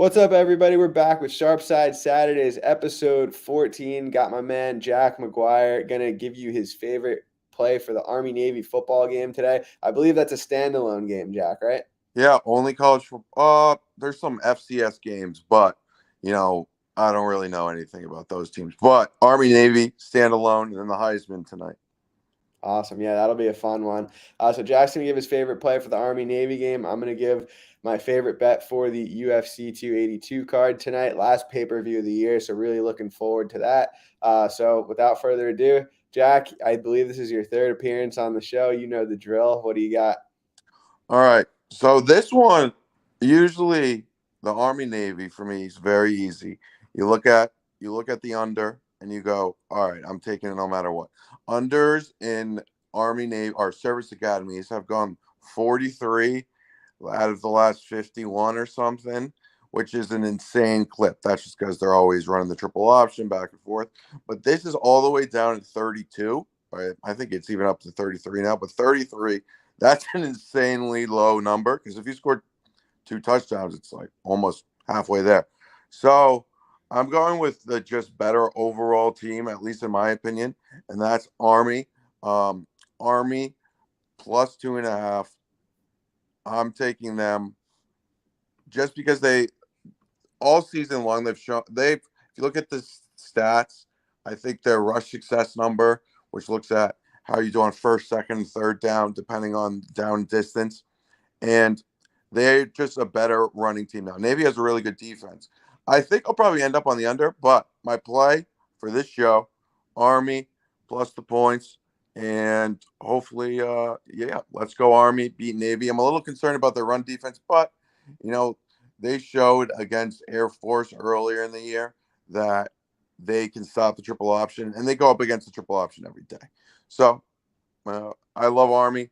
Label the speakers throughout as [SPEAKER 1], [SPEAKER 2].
[SPEAKER 1] What's up, everybody? We're back with Sharpside Saturdays, episode 14. Got my man Jack McGuire gonna give you his favorite play for the Army Navy football game today. I believe that's a standalone game, Jack, right?
[SPEAKER 2] Yeah, only college football. There's some FCS games, but you know, I don't really know anything about those teams. But Army Navy standalone, and then the Heisman tonight.
[SPEAKER 1] Awesome. Yeah, that'll be a fun one. So Jack's going to give his favorite play for the Army Navy game. I'm going to give my favorite bet for the UFC 282 card tonight, last pay-per-view of the year. So really looking forward to that. So without further ado, Jack, I believe this is your third appearance on the show. You know the drill. What do you got?
[SPEAKER 2] All right. So this one, usually the Army Navy for me is very easy. You look at you look at the under and you go, all right, I'm taking it no matter what. Unders in Army Navy or service academies have gone 43 out of the last 51 or something, which is an insane clip. That's just because they're always running the triple option back and forth. But this is all the way down at 32. Right? I think it's even up to 33 now, but 33, that's an insanely low number because if you scored two touchdowns, it's like almost halfway there. So I'm going with the just better overall team, at least in my opinion, and that's Army. Army plus 2.5. I'm taking them just because they all season long they've shown they've. If you look at the stats, I think their rush success number, which looks at how you do on first, second, third down, depending on down distance, and they're just a better running team now. Navy has a really good defense. I think I'll probably end up on the under, but my play for this show, Army plus the points, and hopefully, yeah, let's go Army beat Navy. I'm a little concerned about their run defense, but you know they showed against Air Force earlier in the year that they can stop the triple option, and they go up against the triple option every day. So I love Army.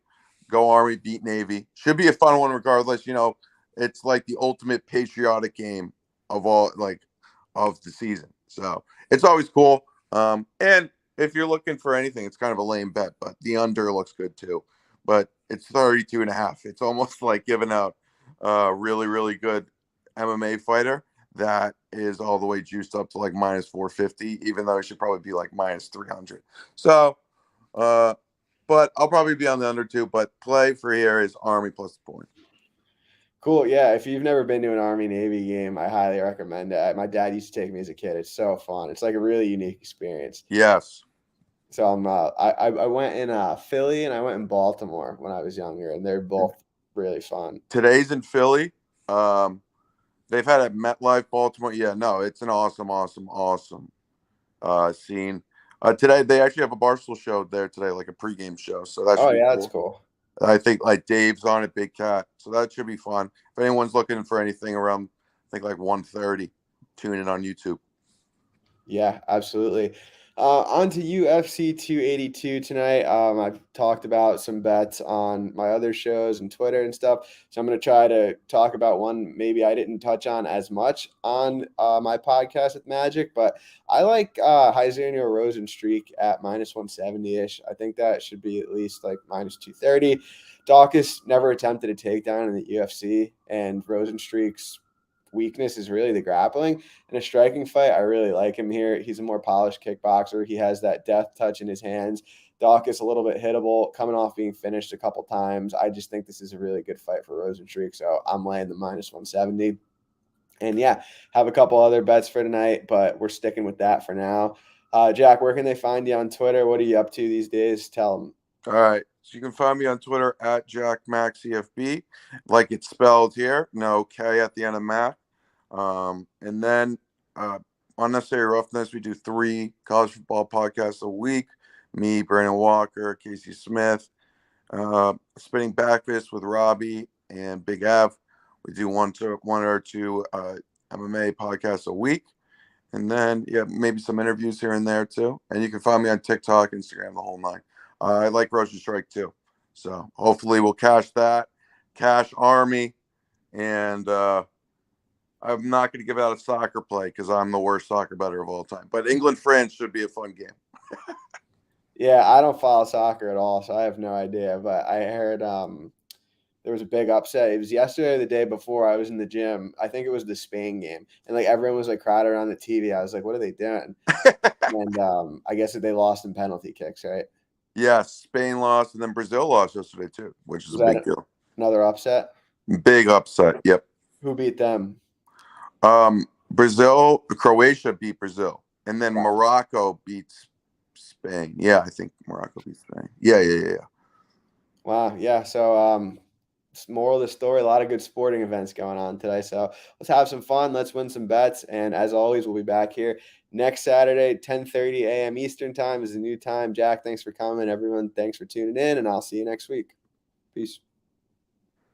[SPEAKER 2] Go Army, beat Navy. Should be a fun one regardless. It's like the ultimate patriotic game of all of the season. So it's always cool. And if you're looking for anything, it's kind of a lame bet, but the under looks good too. But it's 32.5. It's almost like giving out a really, really good MMA fighter that is all the way juiced up to like minus 450, even though it should probably be like minus 300. So, uh, but I'll probably be on the under two. But play for here is Army plus the point.
[SPEAKER 1] Cool. Yeah. If you've never been to an Army Navy game, I highly recommend it. My dad used to take me as a kid. It's so fun. It's like a really unique experience.
[SPEAKER 2] Yes.
[SPEAKER 1] So I went in Philly and I went in Baltimore when I was younger, and they're both really fun.
[SPEAKER 2] Today's in Philly. They've had at MetLife, Baltimore. Yeah, no, it's an awesome, awesome, awesome scene. Today they actually have a Barstool show there today, like a pregame show. So that should
[SPEAKER 1] Oh
[SPEAKER 2] be
[SPEAKER 1] yeah, that's
[SPEAKER 2] cool.
[SPEAKER 1] cool.
[SPEAKER 2] I think like Dave's on it, Big Cat. So that should be fun. If anyone's looking for anything around, I think like 1:30, tune in on YouTube.
[SPEAKER 1] Yeah, absolutely. On to UFC 282 tonight. I've talked about some bets on my other shows and Twitter and stuff. So I'm going to try to talk about one maybe I didn't touch on as much on my podcast with Magic, but I like Jairzinho Rosenstreak at minus 170-ish. I think that should be at least like minus 230. Dawkins never attempted a takedown in the UFC, and Rosenstreak's weakness is really the grappling. In a striking fight, I really like him here. He's a more polished kickboxer. He has that death touch in his hands. Dawkins a little bit hittable, coming off being finished a couple times. I just think this is a really good fight for Rosenstreak, so I'm laying the minus 170. And yeah, have a couple other bets for tonight, but we're sticking with that for now. Jack, where can they find you on Twitter? What are you up to these days? Tell them.
[SPEAKER 2] All right. So you can find me on Twitter at JackMaxCFB, like it's spelled here, no K at the end of Mac. And then Unnecessary Roughness, we do 3 college football podcasts a week. Me, Brandon Walker, Casey Smith, Spinning Backfist with Robbie and Big Av. We do one or two MMA podcasts a week. And then, yeah, maybe some interviews here and there too. And you can find me on TikTok, Instagram, the whole nine. I like Rosenstrike too. So hopefully we'll cash that, cash Army. And I'm not going to give out a soccer play because I'm the worst soccer bettor of all time. But England France should be a fun game.
[SPEAKER 1] Yeah, I don't follow soccer at all, so I have no idea. But I heard there was a big upset. It was yesterday or the day before. I was in the gym. I think it was the Spain game, and like everyone was like crowded around the TV. I was like, "What are they doing?" And I guess that they lost in penalty kicks, right?
[SPEAKER 2] Yeah, Spain lost, and then Brazil lost yesterday too, which is
[SPEAKER 1] Was
[SPEAKER 2] a big
[SPEAKER 1] that
[SPEAKER 2] deal.
[SPEAKER 1] another upset?
[SPEAKER 2] Big upset. Yep.
[SPEAKER 1] Who beat them?
[SPEAKER 2] Croatia beat Brazil, and then
[SPEAKER 1] Wow.
[SPEAKER 2] Morocco beats Spain. Yeah, I think Morocco beat Spain. Yeah.
[SPEAKER 1] Wow. Yeah. So, moral of the story, a lot of good sporting events going on today. So let's have some fun. Let's win some bets. And as always, we'll be back here next Saturday, 10:30 a.m. Eastern time is the new time. Jack, thanks for coming. Everyone, thanks for tuning in, and I'll see you next week. Peace.